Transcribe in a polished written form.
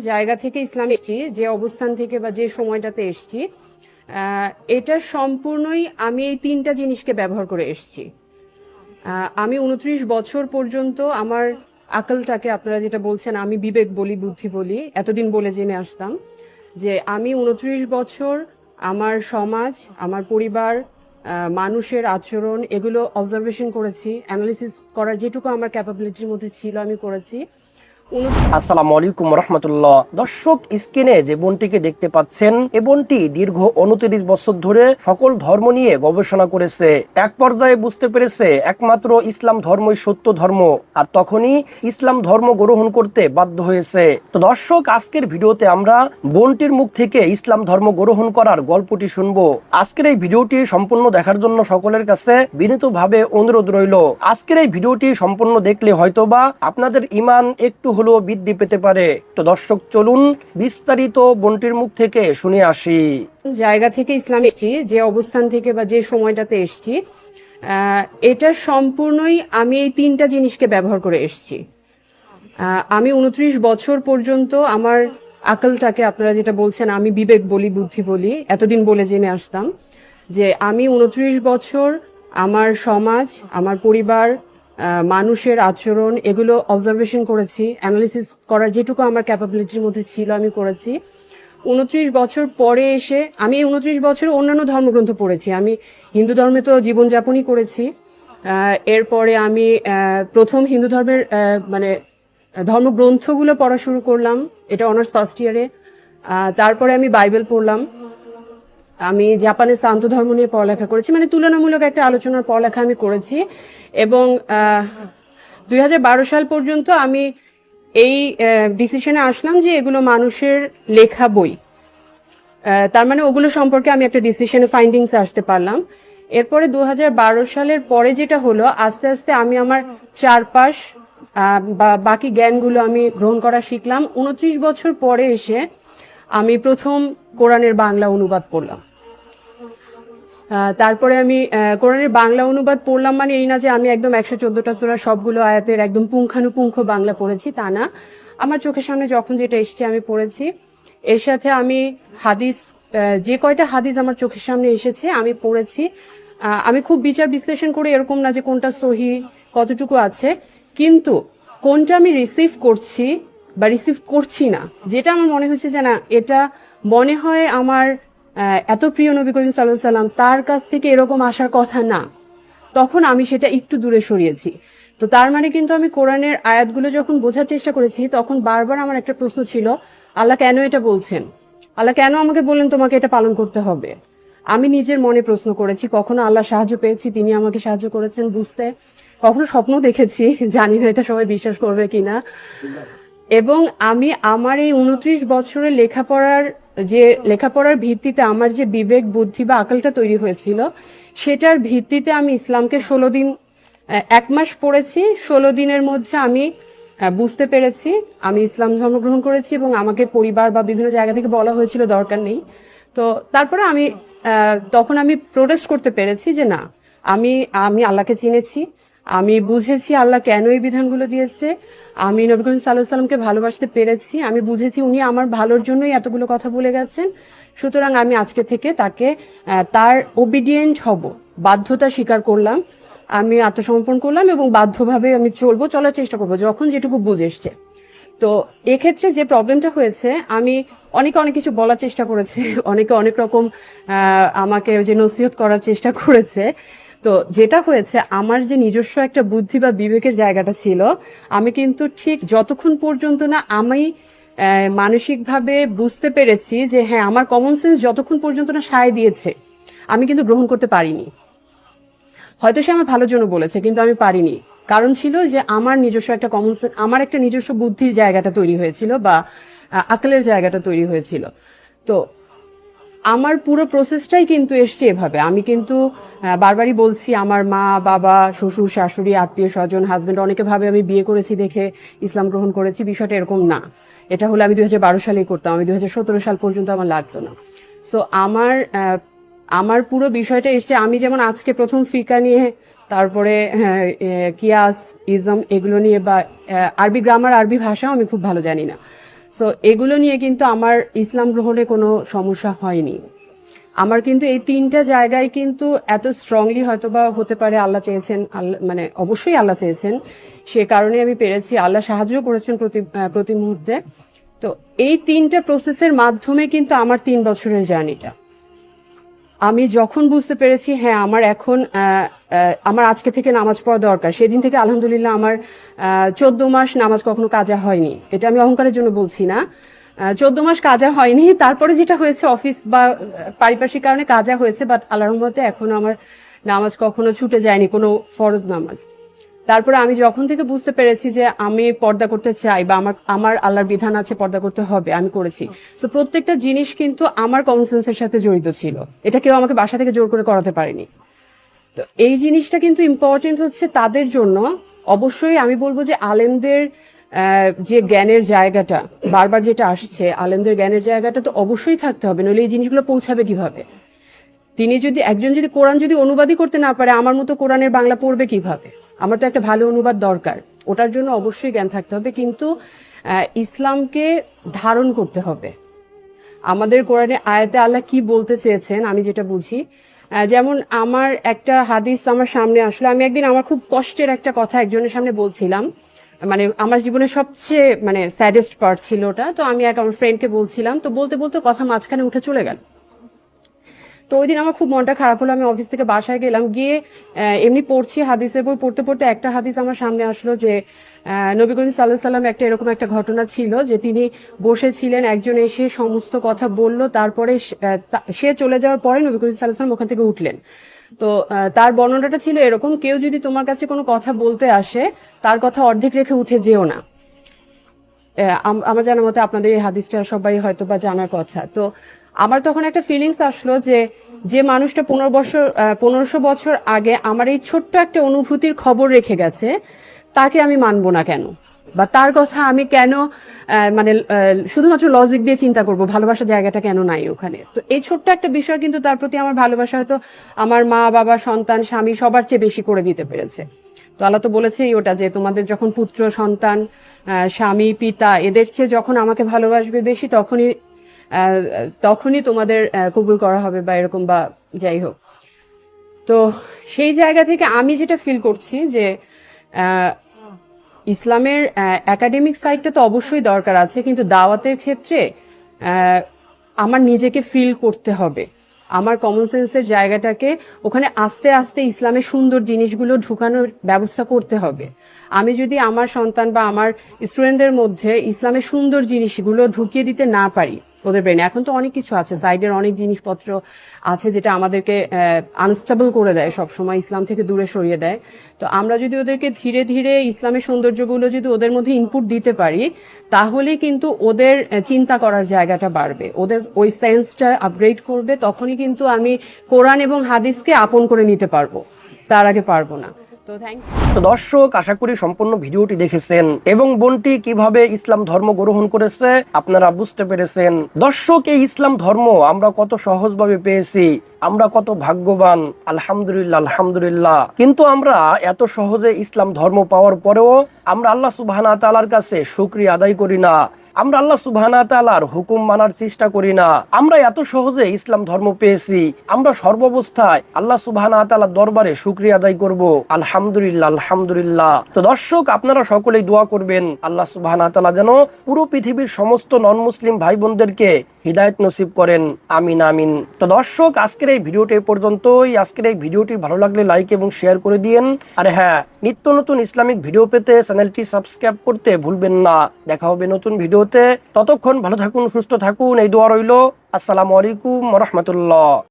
জায়গা থেকে ইসলাম এসেছি, যে অবস্থান থেকে বা যে সময়টাতে এসেছি, এটা সম্পূর্ণই আমি এই তিনটা জিনিসকে ব্যবহার করে এসেছি। আমি 29 বছর পর্যন্ত আমার আকলটাকে, আপনারা যেটা বলছেন আমি বিবেক বলি, বুদ্ধি বলি, এতদিন বলে জেনে আসতাম যে আমি 29 বছর আমার সমাজ, আমার পরিবার, মানুষের আচরণ এগুলো অবজারভেশন করেছি, অ্যানালিসিস করার যেটুকু আমার ক্যাপাবিলিটির মধ্যে ছিল আমি করেছি। আসসালামু আলাইকুম রহমতুল্লাহ। দর্শক, স্ক্রিনে যে বোনটিকে দেখতে পাচ্ছেন, এ বোনটি দীর্ঘ 29 বছর ধরে সকল ধর্ম নিয়ে গবেষণা করেছে। এক পর্যায়ে বুঝতে পেরেছে একমাত্র ইসলাম ধর্মই সত্য ধর্ম, আর তখনই ইসলাম ধর্ম গ্রহণ করতে বাধ্য হয়েছে। তো দর্শক, আজকের ভিডিওতে আমরা বোনটির মুখ থেকে ইসলাম ধর্ম গ্রহণ করার গল্পটি শুনবো। আজকের এই ভিডিওটি সম্পূর্ণ দেখার জন্য সকলের কাছে বিনীতভাবে অনুরোধ রইল। আজকের এই ভিডিওটি সম্পূর্ণ দেখলে হয়তোবা আপনাদের ঈমান একটু হলেও বৃদ্ধি পেতে পারে। তো দর্শক, চলুন বিস্তারিত বোনটির মুখ থেকে শুনে আসি। জায়গা থেকে ইসলাম এসেছি, যে অবস্থান থেকে বা যে সময়টাতে এসেছি, এটা সম্পূর্ণই আমি এই তিনটা জিনিসকে ব্যবহার করে এসেছি। আমি 29 বছর পর্যন্ত আমার আকলটাকে, আপনারা যেটা বলছেন আমি বিবেক বলি, বুদ্ধি বলি, এতদিন বলে জেনে আসতাম যে আমি 29 বছর আমার সমাজ, আমার পরিবার, মানুষের আচরণ এগুলো অবজারভেশন করেছি, অ্যানালিসিস করার যেটুকু আমার ক্যাপাবিলিটির মধ্যে ছিল আমি করেছি। 29 বছর পরে এসে আমি 29 বছর অন্যান্য ধর্মগ্রন্থ পড়েছি। আমি হিন্দু ধর্মে তো জীবনযাপনই করেছি। এরপরে আমি প্রথম হিন্দু ধর্মের মানে ধর্মগ্রন্থগুলো পড়া শুরু করলাম, এটা অনার্স ফার্স্ট ইয়ারে। তারপরে আমি বাইবেল পড়লাম। আমি জাপানে শান্ত ধর্ম নিয়ে পড়ালেখা করেছি, মানে তুলনামূলক একটা আলোচনার পড়ালেখা আমি করেছি। এবং 2012 সাল পর্যন্ত আমি এই ডিসিশনে আসলাম যে এগুলো মানুষের লেখা বই, তার মানে ওগুলো সম্পর্কে আমি একটা ডিসিশনে ফাইন্ডিংস আসতে পারলাম। এরপরে 2012 সালের পরে যেটা হলো, আস্তে আস্তে আমি আমার চারপাশ বাকি জ্ঞানগুলো আমি গ্রহণ করা শিখলাম। 29 বছর পরে এসে আমি প্রথম কোরআনের বাংলা অনুবাদ পড়লাম। তারপরে আমি কোরআনের বাংলা অনুবাদ পড়লাম, মানে এই না যে আমি একদম 114টা সূরা সবগুলো আয়াতের একদম পুঙ্খানুপুঙ্খ বাংলা পড়েছি, তা না। আমার চোখের সামনে যখন যেটা এসছে আমি পড়েছি। এর সাথে আমি হাদিস, যে কয়টা হাদিস আমার চোখের সামনে এসেছে আমি পড়েছি। আমি খুব বিচার বিশ্লেষণ করে এরকম না যে কোনটা সহি, কতটুকু আছে, কিন্তু কোনটা আমি রিসিভ করছি বা রিসিভ করছি না, যেটা আমার মনে হয়েছে যে না, এটা মনে হয় আমার এত প্রিয় নবী করিম সাল্লাল্লাহু আলাইহি সাল্লাম তার কাছ থেকে এরকম আসার কথা না, তখন আমি সেটা একটু দূরে সরিয়েছি। তো তার মানে কিন্তু আমি কোরআনের আয়াতগুলো যখন বোঝার চেষ্টা করেছি, তখন বারবার আমার একটা প্রশ্ন ছিল, আল্লাহ কেন এটা বলছেন? আল্লাহ কেন আমাকে বললেন তোমাকে এটা পালন করতে হবে? আমি নিজের মনে প্রশ্ন করেছি। কখনো আল্লাহ সাহায্য পেয়েছি, তিনি আমাকে সাহায্য করেছেন বুঝতে। কখনো স্বপ্ন দেখেছি, জানি না এটা সবাই বিশ্বাস করবে কিনা। এবং আমি আমার এই 29 বছরের লেখাপড়ার ভিত্তিতে আমার যে বিবেক, বুদ্ধি বা আকলটা তৈরি হয়েছিল, সেটার ভিত্তিতে আমি ইসলামকে 16 দিন, 1 মাস পড়েছি। 16 দিনের মধ্যে আমি বুঝতে পেরেছি আমি ইসলাম ধর্ম গ্রহণ করেছি, এবং আমাকে পরিবার বা বিভিন্ন জায়গা থেকে বলা হয়েছিল দরকার নেই। তো তারপরে আমি তখন আমি প্রোটেস্ট করতে পেরেছি যে না, আমি আমি আল্লাহকে চিনেছি, আমি বুঝেছি আল্লাহ কেন এই বিধানগুলো দিয়েছে, আমি নবী করিম সাল্লাল্লাহু আলাইহি সাল্লামকে ভালোবাসতে পেরেছি, আমি বুঝেছি উনি আমার ভালোর জন্যই এতগুলো কথা বলে গেছেন। সুতরাং আমি আজকে থেকে তাকে তার ওবিডিয়েন্ট হব, বাধ্যতা স্বীকার করলাম, আমি আত্মসমর্পণ করলাম এবং বাধ্যভাবে আমি চলার চেষ্টা করবো যখন যেটুকু বুঝে এসছে। তো এক্ষেত্রে যে প্রবলেমটা হয়েছে, আমি অনেক কিছু বলার চেষ্টা করেছি, অনেকে অনেক রকম আমাকে যে নসিহত করার চেষ্টা করেছে। তো যেটা হয়েছে, আমার যে নিজস্ব একটা বুদ্ধি বা বিবেকের জায়গাটা ছিল, আমি কিন্তু ঠিক যতক্ষণ পর্যন্ত না আমি মানসিকভাবে বুঝতে পেরেছি যে হ্যাঁ, আমার কমন সেন্স যতক্ষণ পর্যন্ত না সায় দিয়েছে, আমি কিন্তু গ্রহণ করতে পারিনি। হয়তো সে আমার ভালোর জন্য বলেছে, কিন্তু আমি পারিনি। কারণ ছিল যে আমার নিজস্ব একটা কমন সেন্স, আমার একটা নিজস্ব বুদ্ধির জায়গাটা তৈরি হয়েছিল বা আকলের জায়গাটা তৈরি হয়েছিল। তো আমার পুরো প্রসেসটাই কিন্তু এসছে এভাবে। আমি কিন্তু বারবারই বলছি, আমার মা, বাবা, শ্বশুর, শাশুড়ি, আত্মীয় স্বজন, হাজবেন্ড, অনেকে ভাবে আমি বিয়ে করেছি দেখে ইসলাম গ্রহণ করেছি। বিষয়টা এরকম না। এটা হলে আমি 2012 সালেই করতাম, আমি 2017 সাল পর্যন্ত আমার লাগতো না। সো আমার পুরো বিষয়টা এসছে, আমি যেমন আজকে প্রথম ফিকা নিয়ে, তারপরে কিয়াস, ইজম এগুলো নিয়ে, বা আরবি গ্রামার, আরবি ভাষাও আমি খুব ভালো জানি না। সো এগুলো নিয়ে কিন্তু আমার ইসলাম গ্রহণে কোনো সমস্যা হয়নি। আমার কিন্তু এই 3টা জায়গায় কিন্তু এত স্ট্রংলি হয়তো বা হতে পারে আল্লাহ চেয়েছেন, আল্লাহ মানে অবশ্যই আল্লাহ চেয়েছেন, সে কারণে আমি পেরেছি। আল্লাহ সাহায্য করেছেন প্রতি মুহূর্তে। তো এই 3টা প্রসেসের মাধ্যমে কিন্তু আমার 3 বছরের জার্নিটা। আমি যখন বুঝতে পেরেছি হ্যাঁ আমার এখন আমার আজকে থেকে নামাজ পড়া দরকার, সেদিন থেকে আলহামদুলিল্লাহ আমার 14 মাস নামাজ কখনো কাজা হয়নি। এটা আমি অহংকারের জন্য বলছি না, 14 মাস কাজা হয়নি। তারপরে যেটা হয়েছে অফিস বা পারিপার্শ্বিক কারণে কাজা হয়েছে, বাট আল্লাহর রহমতে এখনো আমার নামাজ কখনো ছুটে যায়নি, কোনো ফরজ নামাজ। তারপরে আমি যখন থেকে বুঝতে পেরেছি যে আমি পর্দা করতে চাই বা আমার আল্লাহর বিধান আছে পর্দা করতে হবে, আমি করেছি। তো প্রত্যেকটা জিনিস কিন্তু আমার কমন সেন্সের সাথে জড়িত ছিল, এটা কেউ আমাকে বাসা থেকে জোর করে করাতে পারেনি। তো এই জিনিসটা কিন্তু ইম্পর্টেন্ট হচ্ছে তাদের জন্য। অবশ্যই আমি বলবো যে আলেমদের যে জ্ঞানের জায়গাটা বারবার যেটা আসছে, আলেমদের জ্ঞানের জায়গাটা তো অবশ্যই থাকতে হবে, নইলে এই জিনিসগুলো পৌঁছাবে কিভাবে? একজন যদি কোরআন যদি অনুবাদই করতে না পারে, আমার মতো কোরআনের বাংলা পড়বে কিভাবে? আমার তো একটা ভালো অনুবাদ দরকার, ওটার জন্য অবশ্যই জ্ঞান থাকতে হবে। কিন্তু ইসলামকে ধারণ করতে হবে। আমাদের কোরআনে আয়াতে আল্লাহ কি বলতে চেয়েছেন আমি যেটা বুঝি, যেমন আমার একটা হাদিস আমার সামনে আসলো। আমি একদিন আমার খুব কষ্টের একটা কথা একজনের সামনে বলছিলাম, মানে আমার জীবনের সবচেয়ে স্যাডেস্ট পার্ট ছিল ওটা। তো আমি আমার ফ্রেন্ডকে বলছিলাম, তো বলতে বলতে কথা মাঝখানে উঠে চলে গেল। তো ওই দিন আমার খুব মনটা খারাপ হলো। আমি অফিস থেকে বাসায় গেলাম, গিয়ে এমনি পড়ছি হাদিসের বই, পড়তে পড়তে একটা হাদিস আমার সামনে আসলো যে নবী করিম সাল্লাল্লাহু আলাইহি সাল্লাম একটা এরকম একটা ঘটনা ছিল যে তিনি বসেছিলেন, একজন এসে সমস্ত কথা বলল, তারপরে সে চলে যাওয়ার পরে নবী করিম সাল্লাল্লাহু আলাইহি সাল্লাম ওখান থেকে উঠলেন। তো তার বর্ণনাটা ছিল এরকম, কেউ যদি তোমার কাছে কোনো কথা বলতে আসে, তার কথা অর্ধেক রেখে উঠে যেও না। আমার জানার মতে আপনাদের এই হাদিসটা সবাই হয়তো বা জানার কথা। তো আমার তখন একটা ফিলিংস আসলো যে মানুষটা 1500 বছর আগে আমার এই ছোট্ট একটা অনুভূতির খবর রেখে গেছে, তাকে আমি মানবো না কেন? বা তার কথা আমি কেন শুধুমাত্র লজিক দিয়ে চিন্তা করব? ভালোবাসার জায়গাটা কেন নাই ওখানে? তো এই ছোট্ট একটা বিষয় কিন্তু তার প্রতি আমার ভালোবাসা হয়তো আমার মা বাবা সন্তান স্বামী সবার চেয়ে বেশি করে দিতে পেরেছে। তো আল্লাহ তো বলেছেই ওটা যে তোমাদের যখন পুত্র সন্তান স্বামী পিতা এদের চেয়ে যখন আমাকে ভালোবাসবে বেশি, তখনই তোমাদের কবুল করা হবে বা এরকম বা যাই হোক। তো সেই জায়গা থেকে আমি যেটা ফিল করছি যে ইসলামের একাডেমিক সাইডটা তো অবশ্যই দরকার আছে, কিন্তু দাওয়াতের ক্ষেত্রে আমার নিজেকে ফিল করতে হবে, আমার কমন সেন্সের জায়গাটাকে ওখানে আস্তে আস্তে ইসলামের সুন্দর জিনিসগুলো ঢুকানোর ব্যবস্থা করতে হবে। আমি যদি আমার সন্তান বা আমার স্টুডেন্টদের মধ্যে ইসলামের সুন্দর জিনিসগুলো ঢুকিয়ে দিতে না পারি ওদের ব্রেনে, এখন তো অনেক কিছু আছে, সাইডের অনেক জিনিসপত্র আছে যেটা আমাদেরকে আনস্টেবল করে দেয়, সবসময় ইসলাম থেকে দূরে সরিয়ে দেয়। তো আমরা যদি ওদেরকে ধীরে ধীরে ইসলামের সৌন্দর্যগুলো যদি ওদের মধ্যে ইনপুট দিতে পারি, তাহলে কিন্তু ওদের চিন্তা করার জায়গাটা বাড়বে, ওদের ওই সেন্সটা আপগ্রেড করবে। তখনই কিন্তু আমি কোরআন এবং হাদিসকে আপন করে নিতে পারবো, তার আগে পারবো না। তো তো দর্শক, আশা করি সম্পূর্ণ ভিডিওটি দেখেছেন এবং বোনটি কিভাবে ইসলাম ধর্ম গ্রহণ করেছে আপনারা বুঝতে পেরেছেন। দর্শক, এই ইসলাম ধর্ম আমরা কত সহজভাবে পেয়েছি, আমরা কত ভাগ্যবান, আলহামদুলিল্লাহ আলহামদুলিল্লাহ। কিন্তু আমরা এত সহজে ইসলাম ধর্ম পাওয়ার পরেও আমরা আল্লাহ সুবহানাহু ওয়া তাআলার কাছে শুকরিয়া আদায় করি না, আমরা আল্লাহ সুবহানাহু ওয়া তাআলার হুকুম মানার চেষ্টা করি না। আমরা এত সহজে ইসলাম ধর্ম পেয়েছি, আমরা সর্বাবস্থায় আল্লাহ সুবহানাহু ওয়া তাআলার দরবারে শুকরিয়া আদায় করব, আলহামদুলিল্লাহ আলহামদুলিল্লাহ। তো দর্শক, আপনারা সকলেই দোয়া করবেন আল্লাহ সুবহানাহু ওয়া তাআলা যেন পুরো পৃথিবীর সমস্ত নন মুসলিম ভাই বোনদেরকে হিদায়াত নসিব করেন, আমিন আমিন। তো দর্শক, আজকের এই ভিডিওটি পর্যন্তই। আজকের এই ভিডিওটি ভালো লাগলে লাইক এবং শেয়ার করে দিয়েন। আর হ্যাঁ, নিত্য নতুন ইসলামিক ভিডিও পেতে চ্যানেলটি সাবস্ক্রাইব করতে ভুলবেন না। দেখা হবে নতুন ভিডিওতে, ততক্ষণ ভালো থাকুন, সুস্থ থাকুন, এই দোয়া রইল। আসসালামু আলাইকুম ওয়া রাহমাতুল্লাহ।